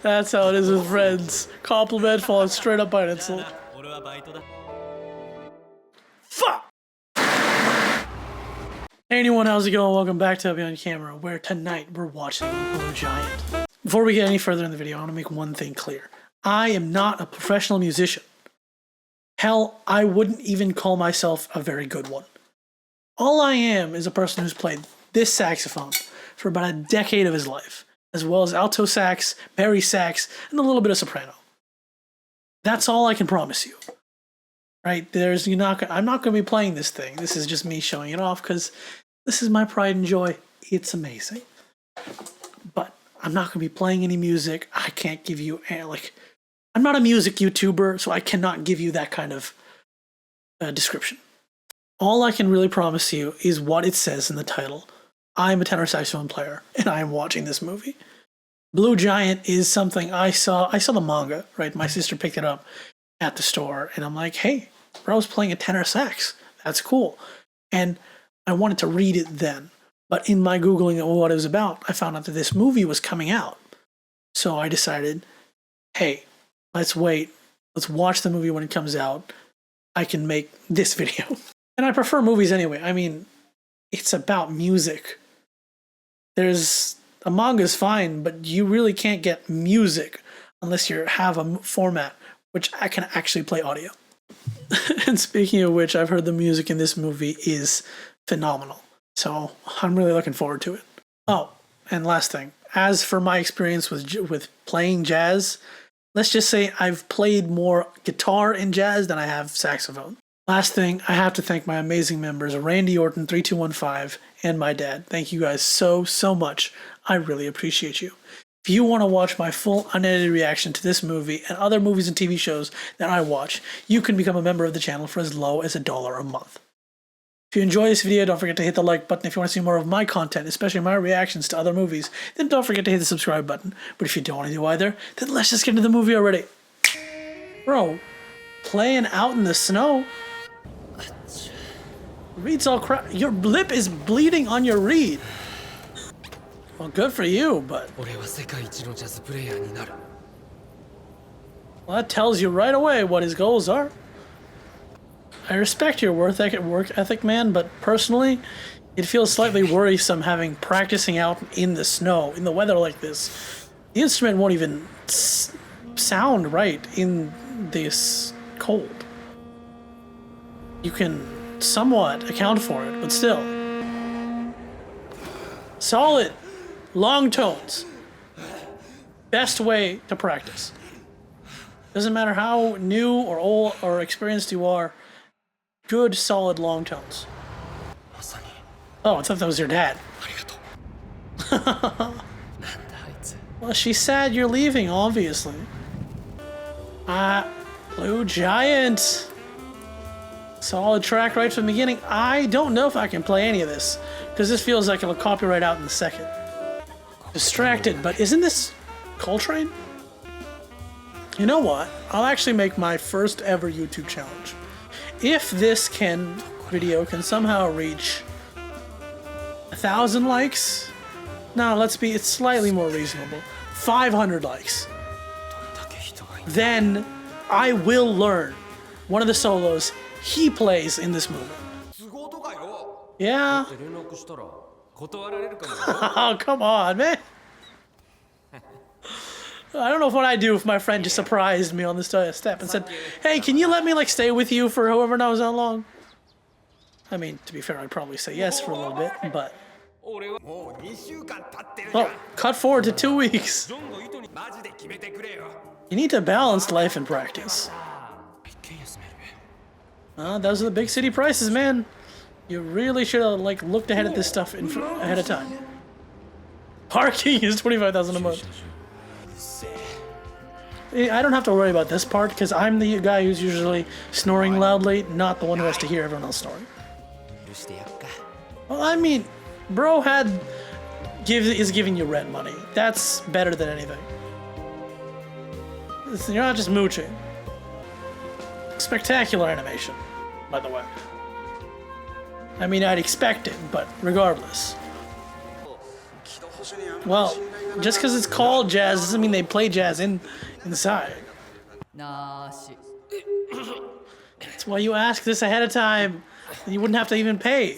That's how it is with friends. Compliment falls straight up by an insult. Fuck! Hey anyone, how's it going? Welcome back to Abhi on Camera, where tonight we're watching Blue Giant. Before we get any further in the video, I want to make one thing clear. I am not a professional musician. Hell, I wouldn't even call myself a very good one. All I am is a person who's played this saxophone for about a decade of his life, as well as alto sax, bari sax, and a little bit of soprano. That's all I can promise you. Right? I'm not going to be playing this thing. This is just me showing it off because this is my pride and joy. It's amazing. But I'm not going to be playing any music. I can't give you, I'm not a music YouTuber, so I cannot give you that kind of description. All I can really promise you is what it says in the title. I'm a tenor saxophone player, and I am watching this movie. Blue Giant is something I saw the manga, right? My sister picked it up at the store, and I'm like, hey, bro's playing a tenor sax. That's cool. And I wanted to read it then. But in my Googling of what it was about, I found out that this movie was coming out. So I decided, hey, let's wait. Let's watch the movie when it comes out. I can make this video. And I prefer movies anyway. I mean, it's about music. A manga's fine, but you really can't get music unless you have a format which I can actually play audio. And speaking of which, I've heard the music in this movie is phenomenal. So I'm really looking forward to it. Oh, and last thing. As for my experience with playing jazz, let's just say I've played more guitar in jazz than I have saxophone. Last thing, I have to thank my amazing members, Randy Orton 3215 and my dad. Thank you guys so much. I really appreciate you. If you want to watch my full unedited reaction to this movie and other movies and TV shows that I watch, you can become a member of the channel for as low as $1 a month. If you enjoy this video, don't forget to hit the like button. If you want to see more of my content, especially my reactions to other movies, then don't forget to hit the subscribe button. But if you don't want to do either, then let's just get into the movie already. Bro, playing out in the snow? Reed's all crap. Your lip is bleeding on your reed. Well, good for you, but... Well, that tells you right away what his goals are. I respect your work ethic, man, but personally, it feels slightly worrisome practicing out in the snow, in the weather like this. The instrument won't even sound right in this cold. You can somewhat account for it, but still. Solid, long tones. Best way to practice. Doesn't matter how new or old or experienced you are. Good, solid, long tones. Oh, I thought that was your dad. Well, she's sad you're leaving, obviously. Blue Giant. Solid track right from the beginning. I don't know if I can play any of this, because this feels like it'll copyright out in a second. Distracted, but isn't this Coltrane? You know what? I'll actually make my first ever YouTube challenge. If this video can somehow reach 1,000 likes, it's slightly more reasonable. 500 likes. Then I will learn one of the solos he plays in this movie. Yeah. Oh, come on, man. I don't know what I'd do if my friend just surprised me on this step and said, hey, can you let me stay with you for however knows how long? I mean, to be fair, I'd probably say yes for a little bit, but... Oh, cut forward to 2 weeks. You need to balance life and practice. Those are the big city prices, man. You really should have looked ahead at this stuff ahead of time. Parking is $25,000 a month. I don't have to worry about this part because I'm the guy who's usually snoring loudly, not the one who has to hear everyone else snoring. Well, I mean, bro is giving you rent money. That's better than anything. You're not just mooching. Spectacular animation, by the way. I mean, I'd expect it, but regardless. Well, just because it's called jazz doesn't mean they play jazz inside. That's why you ask this ahead of time. You wouldn't have to even pay.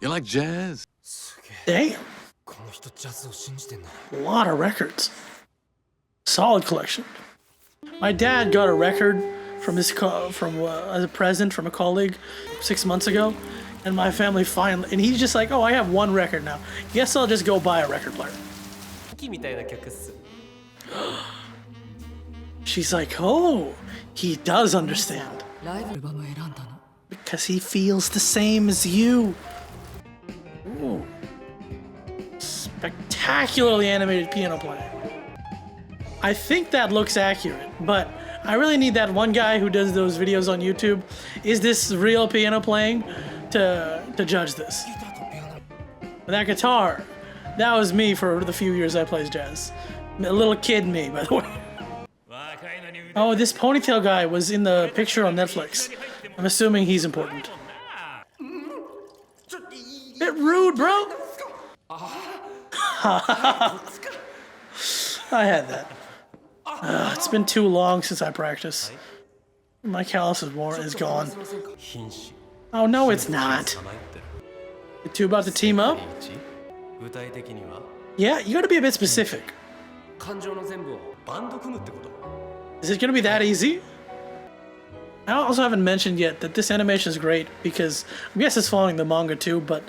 You like jazz? Damn. A lot of records. Solid collection. My dad got a record from as a present from a colleague 6 months ago, and my family finally, and he's just like, oh, I have one record now. Guess I'll just go buy a record player. She's like, oh, he does understand. Because he feels the same as you. Ooh. Spectacularly animated piano playing. I think that looks accurate, but I really need that one guy who does those videos on YouTube. Is this real piano playing? To judge this. But that guitar, that was me for the few years I played jazz. A little kid me, by the way. Oh, this ponytail guy was in the picture on Netflix. I'm assuming he's important. Bit rude, bro. I had that. It's been too long since I practiced. My callus is gone. Oh no, it's not. You two about to team up? Yeah, you gotta be a bit specific. Is it gonna be that easy? I also haven't mentioned yet that this animation is great because I guess it's following the manga too, but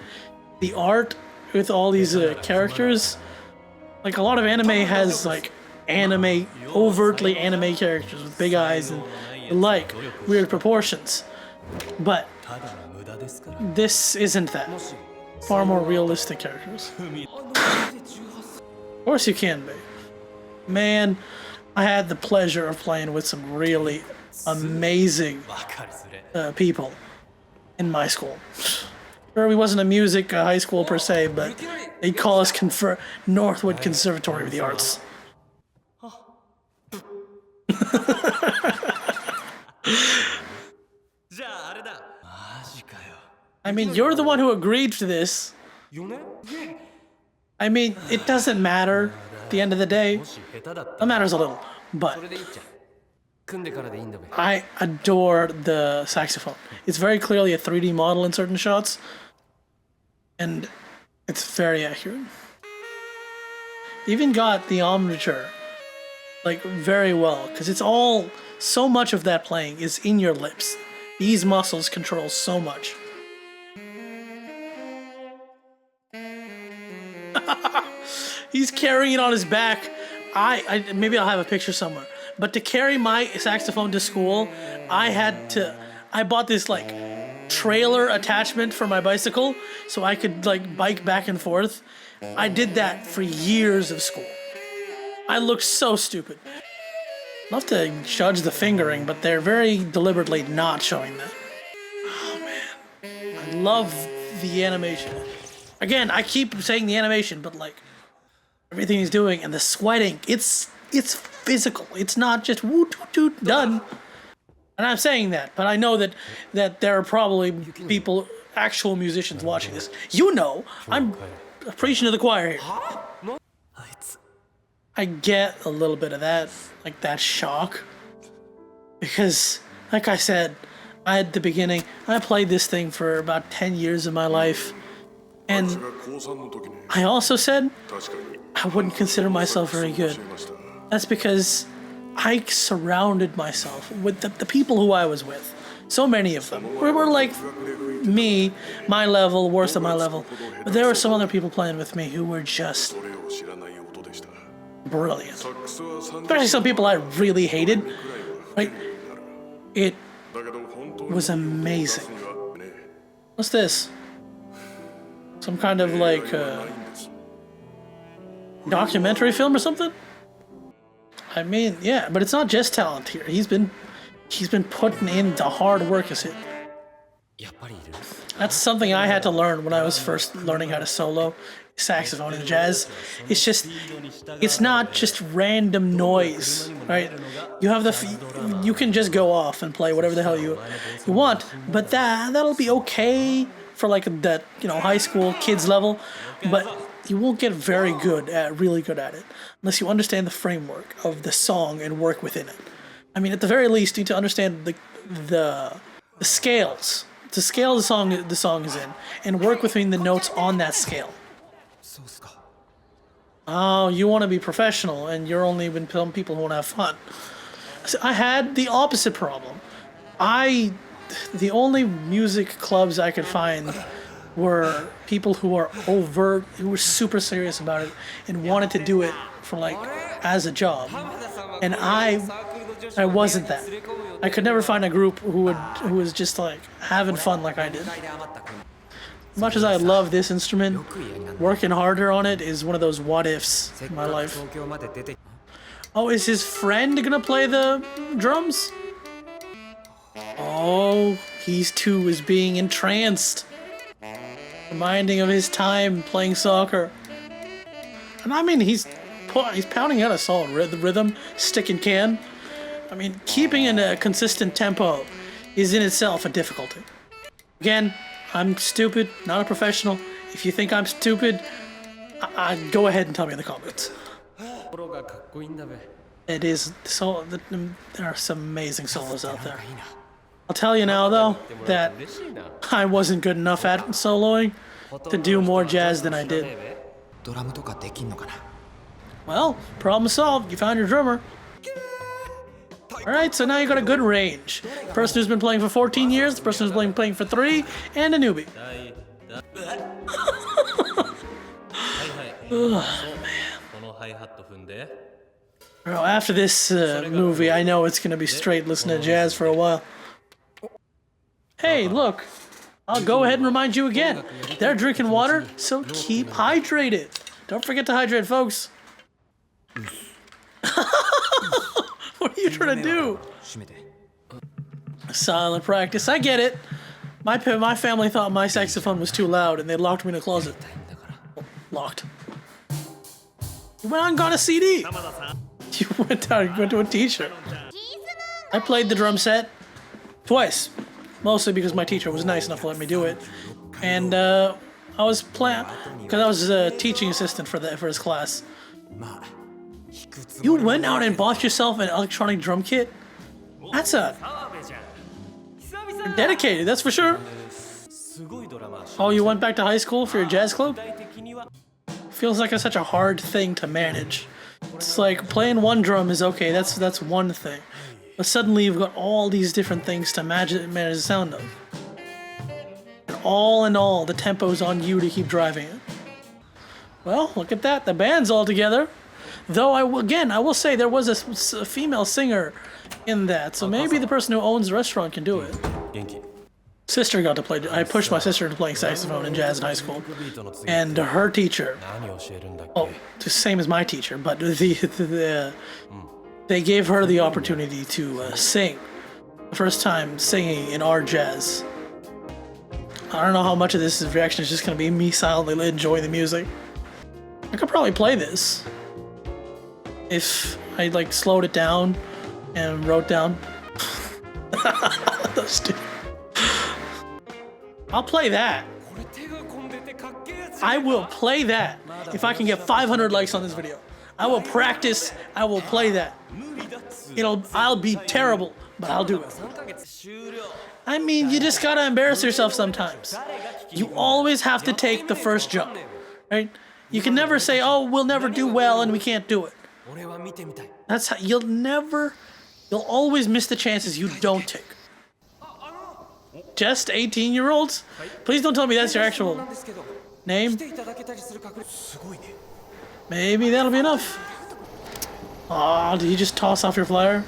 the art with all these characters, like a lot of anime has like overtly anime characters with big eyes and like weird proportions, but this isn't that. Far more realistic characters. Of course you can be. Man, I had the pleasure of playing with some really amazing people in my school. Sure, we wasn't a music high school per se, but they'd call us Northwood Conservatory of the Arts. I mean, you're the one who agreed to this. I mean, it doesn't matter at the end of the day. It matters a little, but I adore the saxophone. It's very clearly a 3D model in certain shots, and it's very accurate. Even got the embouchure like very well, because it's all, so much of that playing is in your lips. These muscles control so much. He's carrying it on his back. Maybe I'll have a picture somewhere. But to carry my saxophone to school, I bought this like trailer attachment for my bicycle so I could like bike back and forth. I did that for years of school. I looked so stupid. Love to judge the fingering, but they're very deliberately not showing that. Oh man, I love the animation. Again, I keep saying the animation, but like everything he's doing and the sweating, it's physical. It's not just woo toot toot done. And I'm saying that, but I know that there are probably people, actual musicians watching this. You know, I'm preaching to the choir here. I get a little bit of that, like that shock, because like I said at the beginning, I played this thing for about 10 years of my life, and I also said I wouldn't consider myself very good. That's because I surrounded myself with the people who I was with. So many of them were like me, my level, worse than my level, but there were some other people playing with me who were just brilliant. Especially some people I really hated. Like, it was amazing. What's this? Some kind of like documentary film or something? I mean, yeah, but it's not just talent here. He's been putting in the hard work as it. That's something I had to learn when I was first learning how to solo saxophone in jazz. It's not just random noise, right? You have you can just go off and play whatever the hell you want, but that'll be okay. for like that, high school kids level, but you won't get really good at it unless you understand the framework of the song and work within it. I mean, at the very least, you need to understand the scales, the scale the song is in, and work between the notes on that scale. Oh, you want to be professional, and you're only with some people who want to have fun. So I had the opposite problem. The only music clubs I could find were people who were who were super serious about it and wanted to do it for like as a job. And I wasn't that. I could never find a group who was just like having fun like I did. As much as I love this instrument, working harder on it is one of those what ifs in my life. Oh, is his friend gonna play the drums? Oh, he too is being entranced. Reminding of his time playing soccer. And I mean, he's pounding out a solid rhythm, stick and can. I mean, keeping in a consistent tempo is in itself a difficulty. Again, I'm stupid, not a professional. If you think I'm stupid, go ahead and tell me in the comments. It is so. There are some amazing solos out there. I'll tell you now, though, that I wasn't good enough at soloing to do more jazz than I did. Well, problem solved. You found your drummer. Alright, so now you got a good range. The person who's been playing for 14 years, the person who's been playing for 3, and a newbie. Oh, man. Bro, after this movie, I know it's gonna be straight listening to jazz for a while. Hey, look. I'll go ahead and remind you again. They're drinking water, so keep hydrated. Don't forget to hydrate, folks. What are you trying to do? Silent practice. I get it. My family thought my saxophone was too loud and they locked me in a closet. Locked. You went out and got a CD. You went to a teacher. I played the drum set twice. Mostly because my teacher was nice enough to let me do it. And I was playing, because I was a teaching assistant for his class. You went out and bought yourself an electronic drum kit? You're dedicated, that's for sure. Oh, you went back to high school for your jazz club? Feels like it's such a hard thing to manage. It's like playing one drum is okay, that's one thing. But suddenly you've got all these different things to manage the sound of. And all in all, the tempo's on you to keep driving it. Well, look at that, the band's all together. Though I will say there was a female singer in that, so maybe the person who owns the restaurant can do it. Sister got to play. I pushed my sister into playing saxophone and jazz in high school, and her teacher, the same as my teacher, but they gave her the opportunity to sing. The first time singing in our jazz. I don't know how much of this reaction is just going to be me silently enjoying the music. I could probably play this if I slowed it down and wrote down. That's stupid. I'll play that. I will play that if I can get 500 likes on this video. I will practice. I will play that. I'll be terrible, but I'll do it. I mean, you just gotta embarrass yourself sometimes. You always have to take the first jump, right? You can never say, "Oh, we'll never do well and we can't do it." That's how you'll always miss the chances you don't take. Just 18-year-olds? Please don't tell me that's your actual name. Maybe that'll be enough. Aw, did you just toss off your flyer?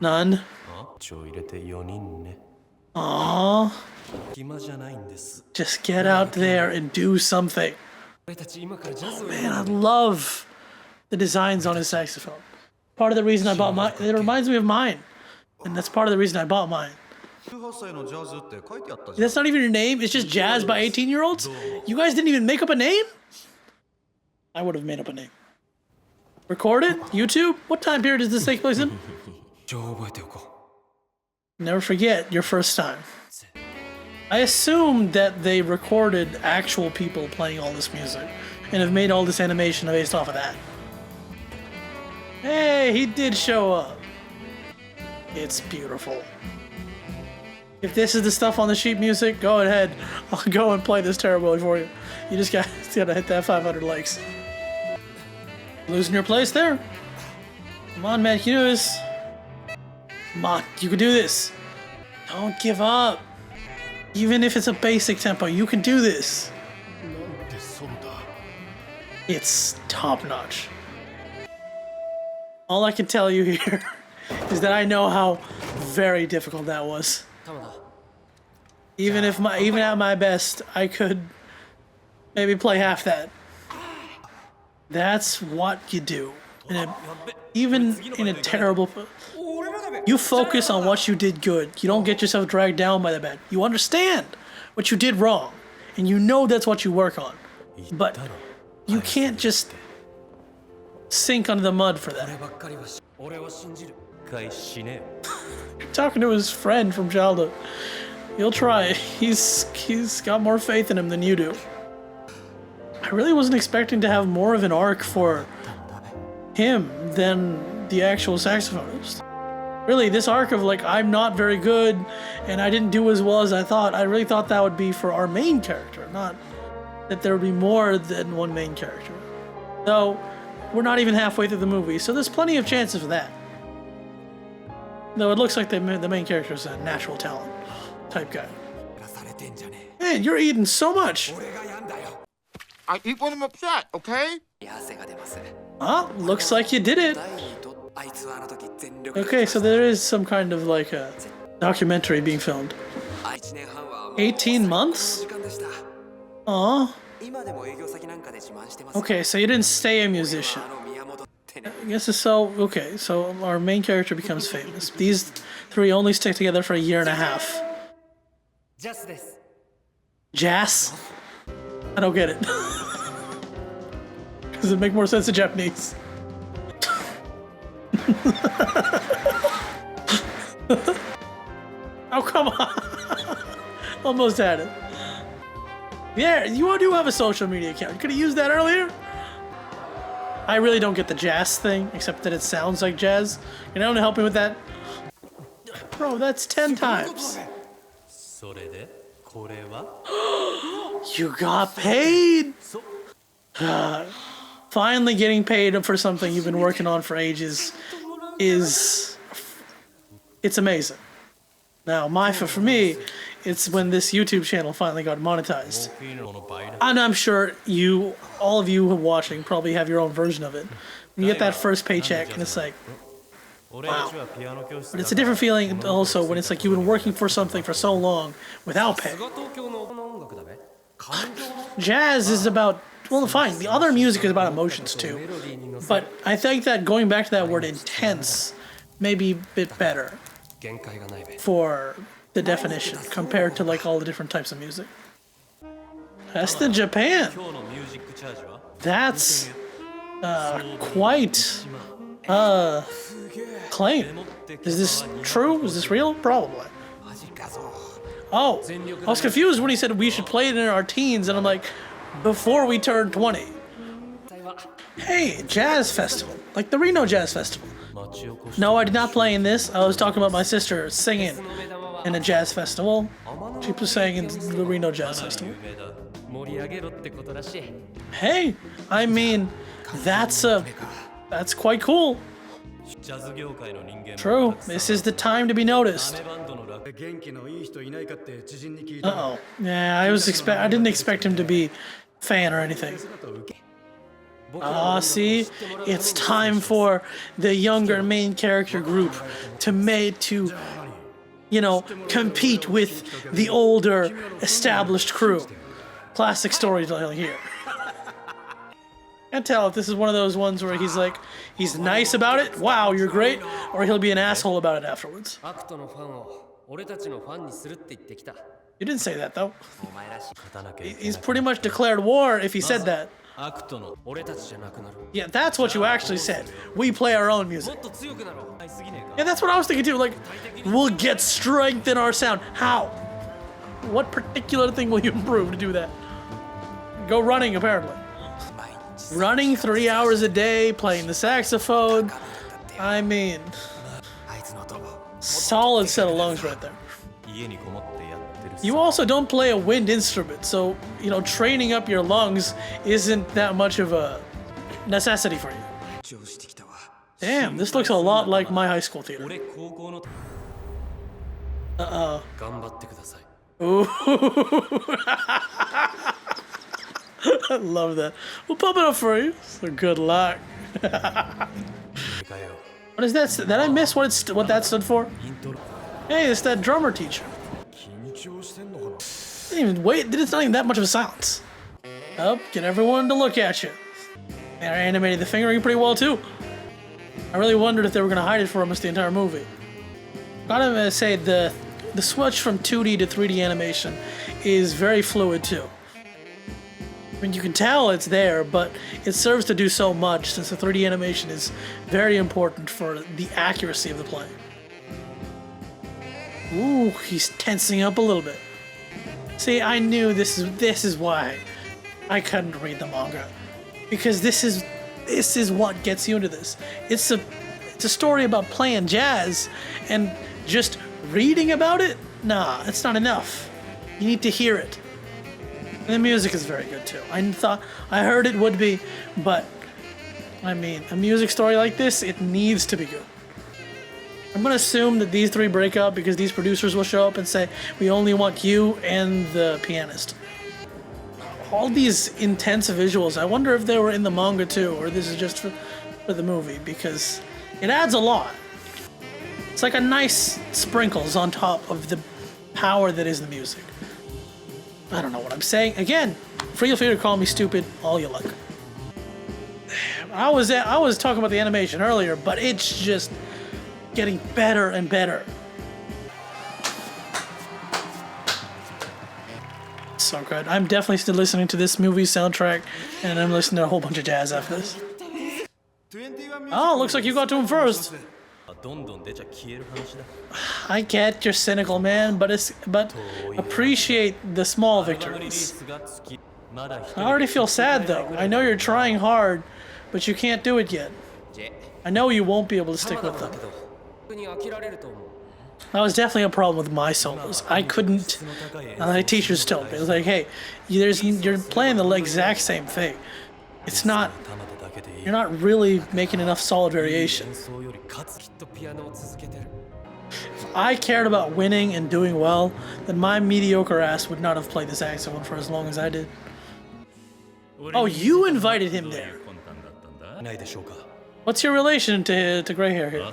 None. Aww. Just get out there and do something. Oh man, I love the designs on his saxophone. Part of the reason I bought mine, it reminds me of mine. And that's part of the reason I bought mine. That's not even your name, it's just Jazz by 18-year-olds? You guys didn't even make up a name? I would have made up a name. Recorded? YouTube? What time period does this take place in? Never forget your first time. I assumed that they recorded actual people playing all this music and have made all this animation based off of that. Hey, he did show up. It's beautiful. If this is the stuff on the sheet music, go ahead. I'll go and play this terribly for you. You just gotta hit that 500 likes. Losing your place there. Come on, man, you can do this. Come on, you can do this. Don't give up. Even if it's a basic tempo, you can do this. It's top notch. All I can tell you here is that I know how very difficult that was. Even at my best, I could maybe play half that. That's what you do. Even in a terrible... You focus on what you did good. You don't get yourself dragged down by the bad. You understand what you did wrong. And you know that's what you work on. But you can't just sink under the mud for that. You're talking to his friend from childhood. He'll try. He's got more faith in him than you do. I really wasn't expecting to have more of an arc for him than the actual saxophonist. Really, this arc of like, I'm not very good and I didn't do as well as I thought, I really thought that would be for our main character, not that there would be more than one main character. Though, we're not even halfway through the movie, so there's plenty of chances for that. Though it looks like the main character is a natural talent type guy. Man, you're eating so much! I eat when I'm upset, okay? Huh? Looks like you did it. Okay, so there is some kind of like a documentary being filmed. 18 months? Aw. Okay, so you didn't stay a musician. I guess it's so... Okay, so our main character becomes famous. These three only stick together for a year and a half. Jass? I don't get it. Does it make more sense in Japanese? Oh, come on. Almost had it. Yeah, you do have a social media account. You could have used that earlier. I really don't get the jazz thing, except that it sounds like jazz. You know, to help me with that? Bro, that's 10 times. You got paid! Finally getting paid for something you've been working on for ages it's amazing. Now, for me, it's when this YouTube channel finally got monetized. And I'm sure all of you watching probably have your own version of it. When you get that first paycheck and it's like, wow. But it's a different feeling also when it's like you've been working for something for so long without pay. Jazz is about, well, fine, the other music is about emotions too. But I think that going back to that word intense may be a bit better for the definition compared to like all the different types of music. That's the Japan. That's quite claim. Is this true? Is this real? Probably. Oh, I was confused when he said we should play it in our teens, and I'm like, before we turn 20. Hey, jazz festival, like the Reno Jazz Festival. No, I did not play in this. I was talking about my sister singing in a jazz festival. She was singing in the Reno Jazz Festival. Hey, I mean, that's quite cool. True, this is the time to be noticed. Uh-oh. Yeah, I didn't expect him to be fan or anything. See, it's time for the younger main character group to compete with the older established crew. Classic storytelling here. Can't tell if this is one of those ones where he's nice about it, wow, you're great, or he'll be an asshole about it afterwards. You didn't say that though. He's pretty much declared war if he said that. Yeah, that's what you actually said. We play our own music. Yeah, that's what I was thinking too. Like, we'll get strength in our sound. How? What particular thing will you improve to do that? Go running, apparently. Running 3 hours a day, playing the saxophone. I mean, solid set of lungs right there. You also don't play a wind instrument, so, you know, training up your lungs isn't that much of a necessity for you. Damn, this looks a lot like my high school theater. Uh-oh. Ooh. I love that. We'll pump it up for you. So good luck. What is that? Did I miss what that stood for? Hey, it's that drummer teacher. Didn't even wait. It's not even that much of a silence. Oh, get everyone to look at you. And I animated the fingering pretty well too. I really wondered if they were gonna hide it for almost the entire movie. Gotta say the switch from 2D to 3D animation is very fluid too. I mean, you can tell it's there, but it serves to do so much since the 3D animation is very important for the accuracy of the play. Ooh, he's tensing up a little bit. See, I knew this is why I couldn't read the manga, because this is what gets you into this. It's a story about playing jazz, and just reading about it, nah, it's not enough. You need to hear it. And the music is very good too. I heard it would be, but I mean, a music story like this, it needs to be good. I'm gonna assume that these three break up because these producers will show up and say, we only want you and the pianist. All these intense visuals, I wonder if they were in the manga too, or this is just for the movie, because it adds a lot. It's like a nice sprinkles on top of the power that is the music. I don't know what I'm saying. Again, feel free to call me stupid all you like. I was talking about the animation earlier, but it's just getting better and better. So good. I'm definitely still listening to this movie soundtrack, and I'm listening to a whole bunch of jazz after this. Oh, looks like you got to him first. I get you're cynical, man, but appreciate the small victories. I already feel sad though. I know you're trying hard, but you can't do it yet. I know you won't be able to stick with them. That was definitely a problem with my solos. I couldn't. My teachers told me, it was like, hey, you're playing the exact same thing. It's not. You're not really making enough solid variation. If I cared about winning and doing well, then my mediocre ass would not have played the saxophone for as long as I did. Oh, you invited him there. What's your relation to gray hair here?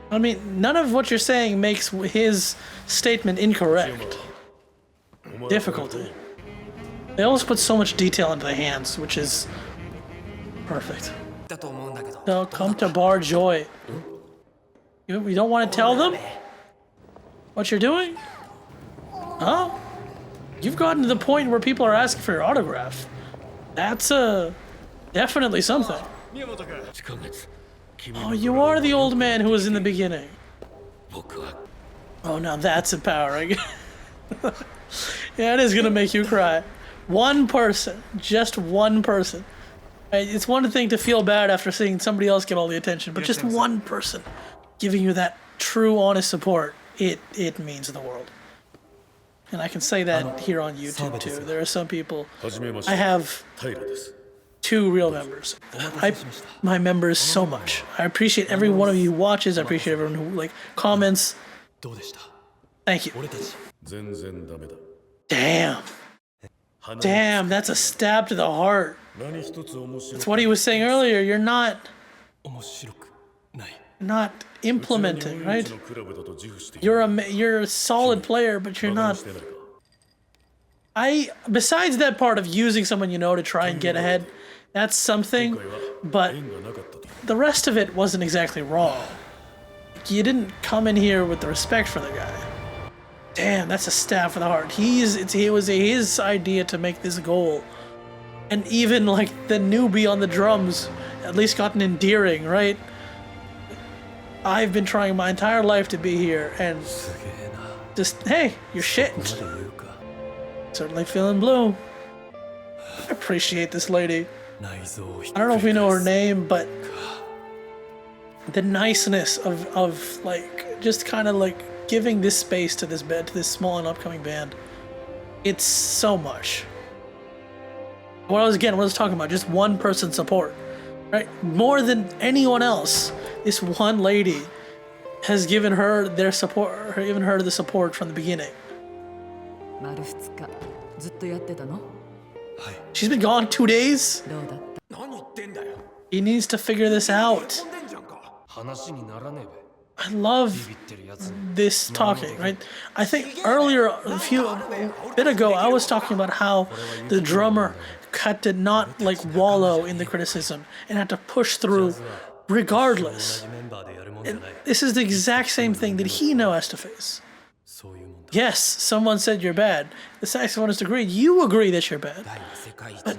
I mean, none of what you're saying makes his statement incorrect. Difficulty. They always put so much detail into the hands, which is perfect. So come to Bar Joy. You don't want to tell them what you're doing? Oh, you've gotten to the point where people are asking for your autograph. That's definitely something. Oh, you are the old man who was in the beginning. Oh, now that's empowering. Yeah, it is gonna make you cry. One person, just one person. It's one thing to feel bad after seeing somebody else get all the attention, but just one person giving you that true, honest support, it means the world. And I can say that here on YouTube too. There are some people. I have 2 real members. My members so much. I appreciate every one of you who watches. I appreciate everyone who comments. Thank you. Damn, that's a stab to the heart. That's what he was saying earlier. You're not implementing, right? You're a solid player, but you're not. Besides that part of using someone you know to try and get ahead, that's something, but the rest of it wasn't exactly wrong. You didn't come in here with the respect for the guy. Damn, that's a stab for the heart. It was his idea to make this goal. And even the newbie on the drums at least got an endearing, right? I've been trying my entire life to be here, and Just, hey, you're shit. Certainly feeling blue. I appreciate this lady. I don't know if we know her name, but the niceness of like just kind of like giving this space to this band, to this small and upcoming band. It's so much. What I was talking about, just one person support, right? More than anyone else, this one lady has given her their support, given her the support from the beginning. She's been gone 2 days. He needs to figure this out. I love this talking, right? I think earlier, a bit ago, I was talking about how the drummer had to not like wallow in the criticism and had to push through regardless. And this is the exact same thing that Hino has to face. Yes, someone said you're bad. The saxophonist agreed. You agree that you're bad. But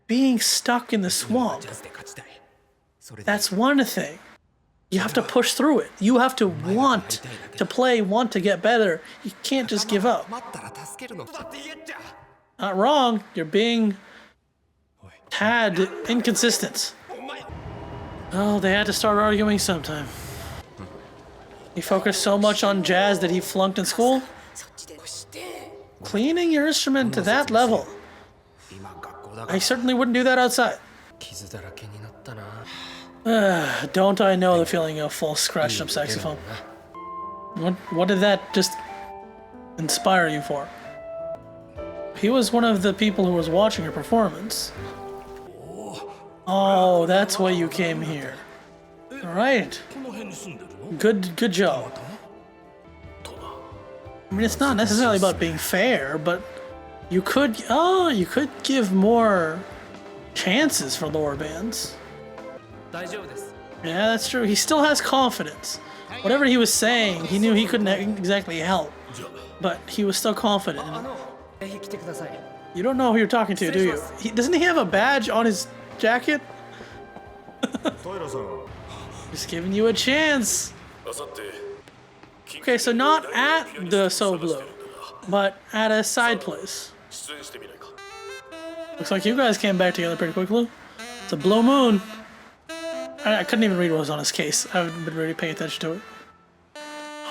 being stuck in the swamp, that's one thing. You have to push through it. You have to want to play, want to get better. You can't just give up. Not wrong. You're being tad inconsistent. Oh, they had to start arguing sometime. He focused so much on jazz that he flunked in school? Cleaning your instrument to that level. I certainly wouldn't do that outside. Don't I know the feeling of full scratched up saxophone? What did that just inspire you for? He was one of the people who was watching your performance. Oh, that's why you came here. All right. Good job. I mean, it's not necessarily about being fair, but you could give more chances for lower bands. Yeah, that's true. He still has confidence. Whatever he was saying, he knew he couldn't exactly help, but he was still confident. You don't know who you're talking to, do you? Doesn't he have a badge on his jacket? Just giving you a chance. Okay, so not at the So Blue, but at a side place. Looks like you guys came back together pretty quickly. It's a blue moon. I couldn't even read what was on his case. I haven't been really paying attention to it.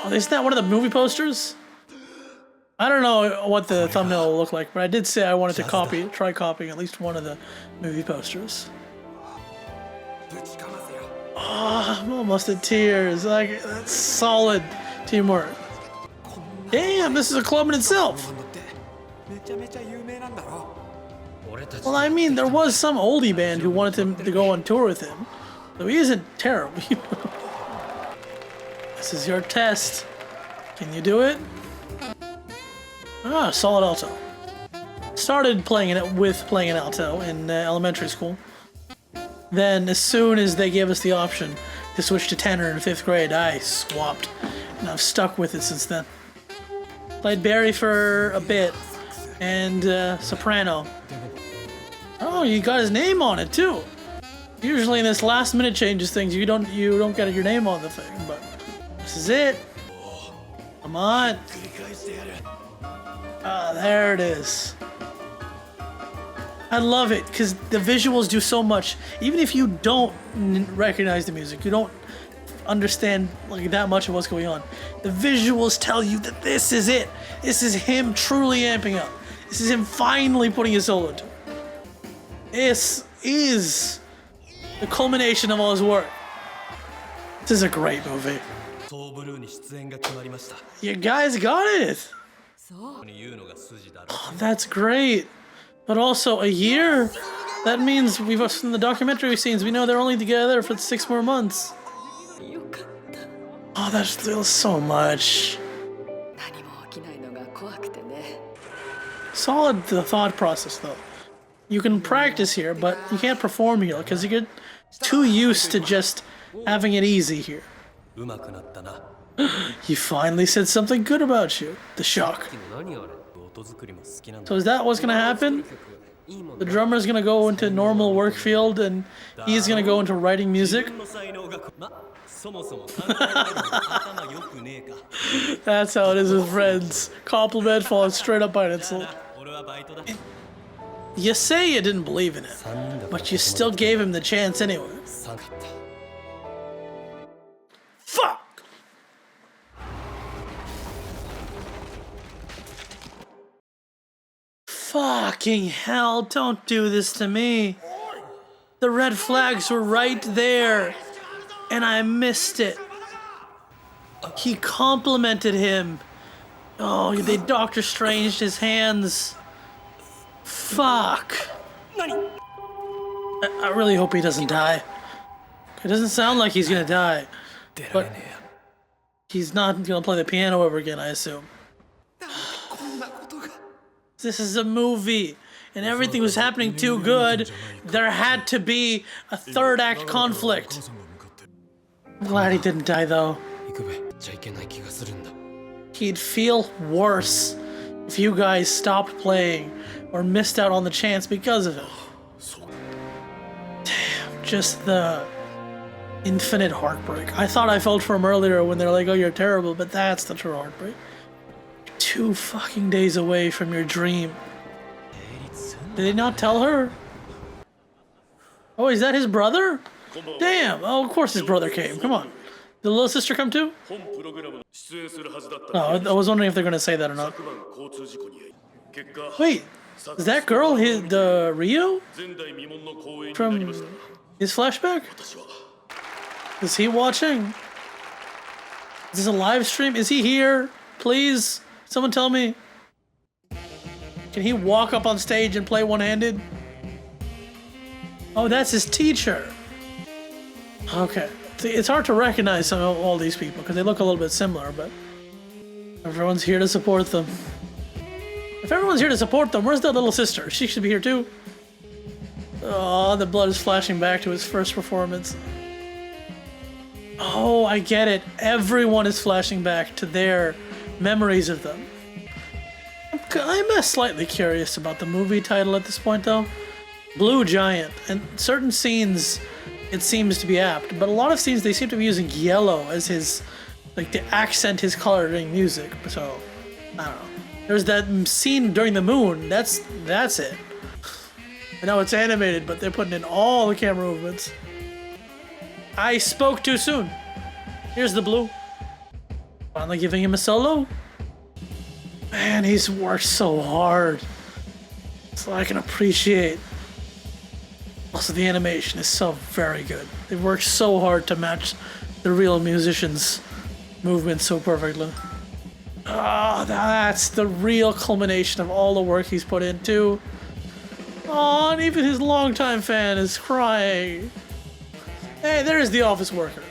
Oh, isn't that one of the movie posters? I don't know what the thumbnail will look like, but I did say I wanted to try copying at least one of the movie posters. Oh, I'm almost in tears. Like, that's solid teamwork. Damn, this is a club in itself. Well, I mean, there was some oldie band who wanted him to go on tour with him. So he isn't terrible. This is your test. Can you do it? Ah, solid alto. Started playing an alto in elementary school. Then, as soon as they gave us the option to switch to tenor in 5th grade, I swapped, and I've stuck with it since then. Played Barry for a bit, and soprano. Oh, you got his name on it too. Usually, in this last-minute changes things, you don't get your name on the thing, but this is it. Come on. Ah, there it is. I love it because the visuals do so much. Even if you don't recognize the music, you don't understand like that much of what's going on, the visuals tell you that this is it. This is him truly amping up. This is him finally putting his soul into it. This is the culmination of all his work. This is a great movie. You guys got it. Oh, that's great. But also a year? That means in the documentary scenes, we know they're only together for 6 more months. Oh, that feels so much. Solid the thought process though. You can practice here, but you can't perform here because you get too used to just having it easy here. He finally said something good about you. The shock. So is that what's gonna happen? The drummer's gonna go into normal work field and he's gonna go into writing music? That's how it is with friends. Compliment followed straight up by an insult. You say you didn't believe in it, but you still gave him the chance anyway. Fuck! Fucking hell, don't do this to me. The red flags were right there, and I missed it. He complimented him. Oh, they Doctor Stranged his hands. Fuck. I really hope he doesn't die. It doesn't sound like he's gonna die. But he's not gonna play the piano ever again, I assume. This is a movie, and everything was happening too good. There had to be a third act conflict. I'm glad he didn't die though. He'd feel worse if you guys stopped playing or missed out on the chance because of it. Damn, just the infinite heartbreak. I thought I felt for him earlier when they're like, oh, you're terrible, but that's the true heartbreak. 2 fucking days away from your dream. Did they not tell her? Oh, is that his brother? Damn, oh, of course his brother came. Come on. Did the little sister come too? No, I was wondering if they're going to say that or not. Wait, is that girl the Rio? From his flashback? Is he watching? Is this a live stream? Is he here? Please, someone tell me. Can he walk up on stage and play one-handed? Oh, that's his teacher. Okay. It's hard to recognize some of all these people because they look a little bit similar, but everyone's here to support them. If everyone's here to support them, where's that little sister? She should be here too. Oh, the blood is flashing back to his first performance. Oh, I get it. Everyone is flashing back to their memories of them. I'm slightly curious about the movie title at this point, though. Blue Giant. And certain scenes, it seems to be apt, but a lot of scenes they seem to be using yellow as his, like, to accent his coloring music. So, I don't know. There's that scene during the moon. That's it. I know it's animated, but they're putting in all the camera movements. I spoke too soon. Here's the blue. Finally giving him a solo. Man, he's worked so hard. So I can appreciate. Also, the animation is so very good. They've worked so hard to match the real musicians' movements so perfectly. Oh, that's the real culmination of all the work he's put into. Oh, and even his longtime fan is crying. Hey, there's the office worker.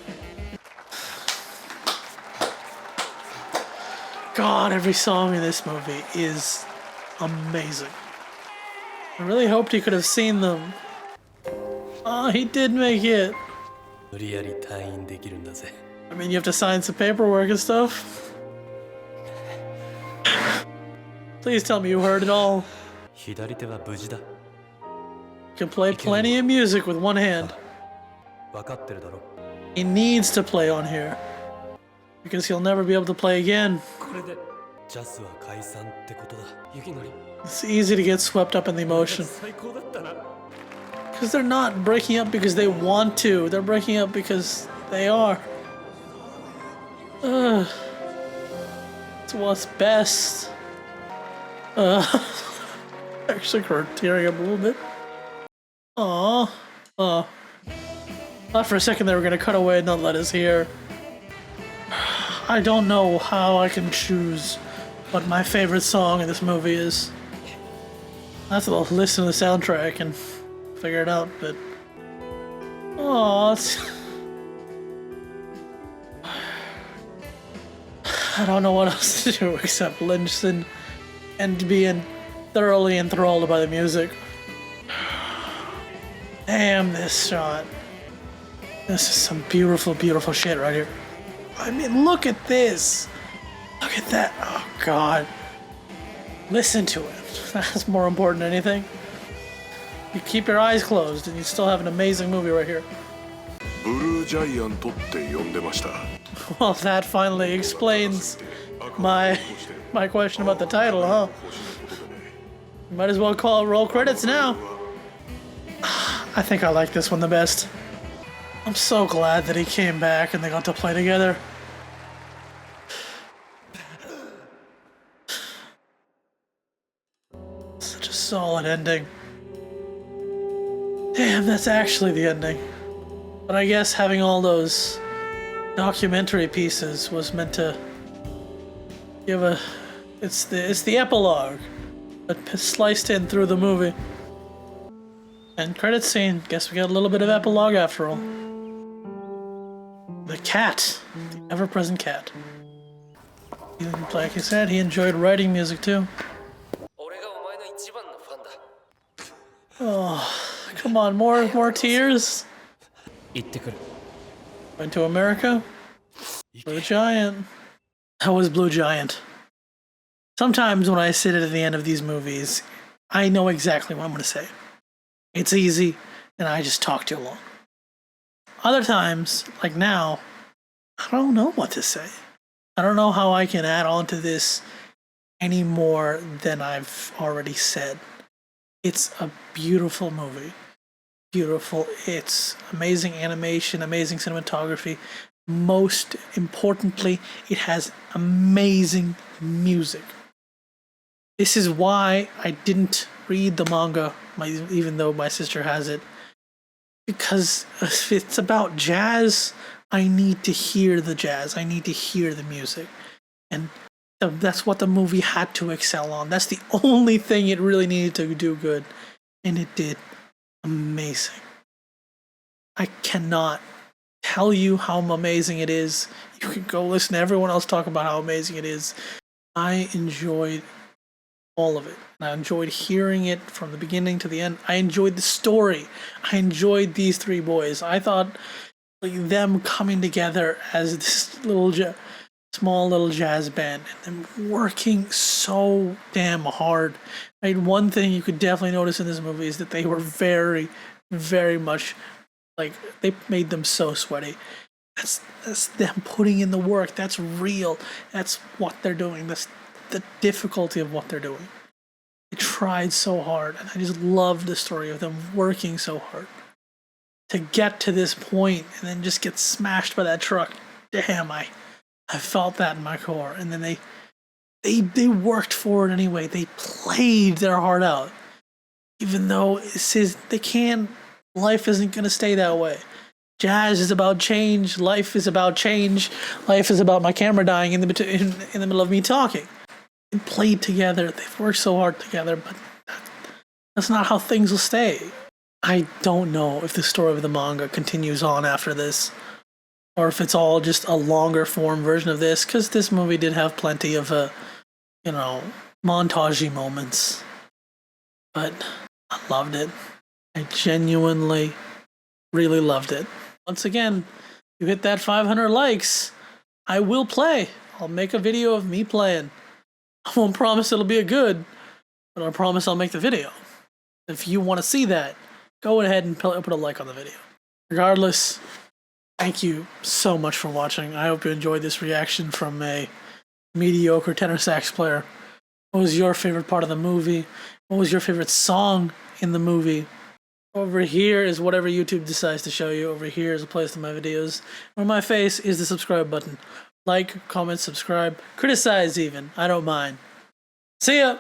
God, every song in this movie is amazing. I really hoped he could have seen them. Oh, he did make it. I mean, you have to sign some paperwork and stuff. Please tell me you heard it all. You can play plenty of music with one hand. He needs to play on here. Because he'll never be able to play again. It's easy to get swept up in the emotion. Because they're not breaking up because they want to. They're breaking up because they are. It's what's best. Actually, tearing up a little bit. Aww. Oh. Thought for a second they were going to cut away and not let us hear. I don't know how I can choose what my favorite song in this movie is. I have to listen to the soundtrack and figure it out, but... Aww, I don't know what else to do except listen and be thoroughly enthralled by the music. Damn this shot. This is some beautiful, beautiful shit right here. I mean, look at this. Look at that. Oh, God. Listen to it. That's more important than anything. You keep your eyes closed and you still have an amazing movie right here. Well, that finally explains my question about the title, huh? Might as well call it roll credits now. I think I like this one the best. I'm so glad that he came back and they got to play together. Such a solid ending. Damn, that's actually the ending. But I guess having all those documentary pieces was meant to give a... It's the epilogue, but sliced in through the movie. And credit scene. Guess we got a little bit of epilogue after all. The cat. The ever-present cat. Like I said, he enjoyed writing music too. Oh, come on, more tears. Went to America? Blue Giant. That was Blue Giant. Sometimes when I sit at the end of these movies, I know exactly what I'm going to say. It's easy, and I just talk too long. Other times, like now, I don't know what to say. I don't know how I can add on to this any more than I've already said. It's a beautiful movie. Beautiful. It's amazing animation, amazing cinematography. Most importantly, it has amazing music. This is why I didn't read the manga, even though my sister has it. Because if it's about jazz, I need to hear the jazz. I need to hear the music. And that's what the movie had to excel on. That's the only thing it really needed to do good. And it did amazing. I cannot tell you how amazing it is. You can go listen to everyone else talk about how amazing it is. I enjoyed all of it. And I enjoyed hearing it from the beginning to the end. I enjoyed the story. I enjoyed these three boys. I thought them coming together as this small little jazz band and them working so damn hard. One thing you could definitely notice in this movie is that they were very, very much they made them so sweaty. That's them putting in the work. That's real. That's what they're doing. That's the difficulty of what they're doing. They tried so hard, and I just love the story of them working so hard to get to this point and then just get smashed by that truck. Damn, I felt that in my core. And then they worked for it anyway. They played their heart out, even though it says they can't. Life isn't going to stay that way. Jazz is about change. Life is about change. Life is about my camera dying in the middle of me talking. They played together. They've worked so hard together, but that's not how things will stay. I don't know if the story of the manga continues on after this, or if it's all just a longer form version of this, because this movie did have plenty of, montagey moments. But I loved it. I genuinely, really loved it. Once again, you hit that 500 likes, I will play. I'll make a video of me playing. I won't promise it'll be a good, but I promise I'll make the video. If you want to see that, go ahead and put a like on the video. Regardless, thank you so much for watching. I hope you enjoyed this reaction from a mediocre tenor sax player. What was your favorite part of the movie? What was your favorite song in the movie? Over here is whatever YouTube decides to show you. Over here is a place to my videos. On my face is the subscribe button. Like, comment, subscribe, criticize even. I don't mind. See ya!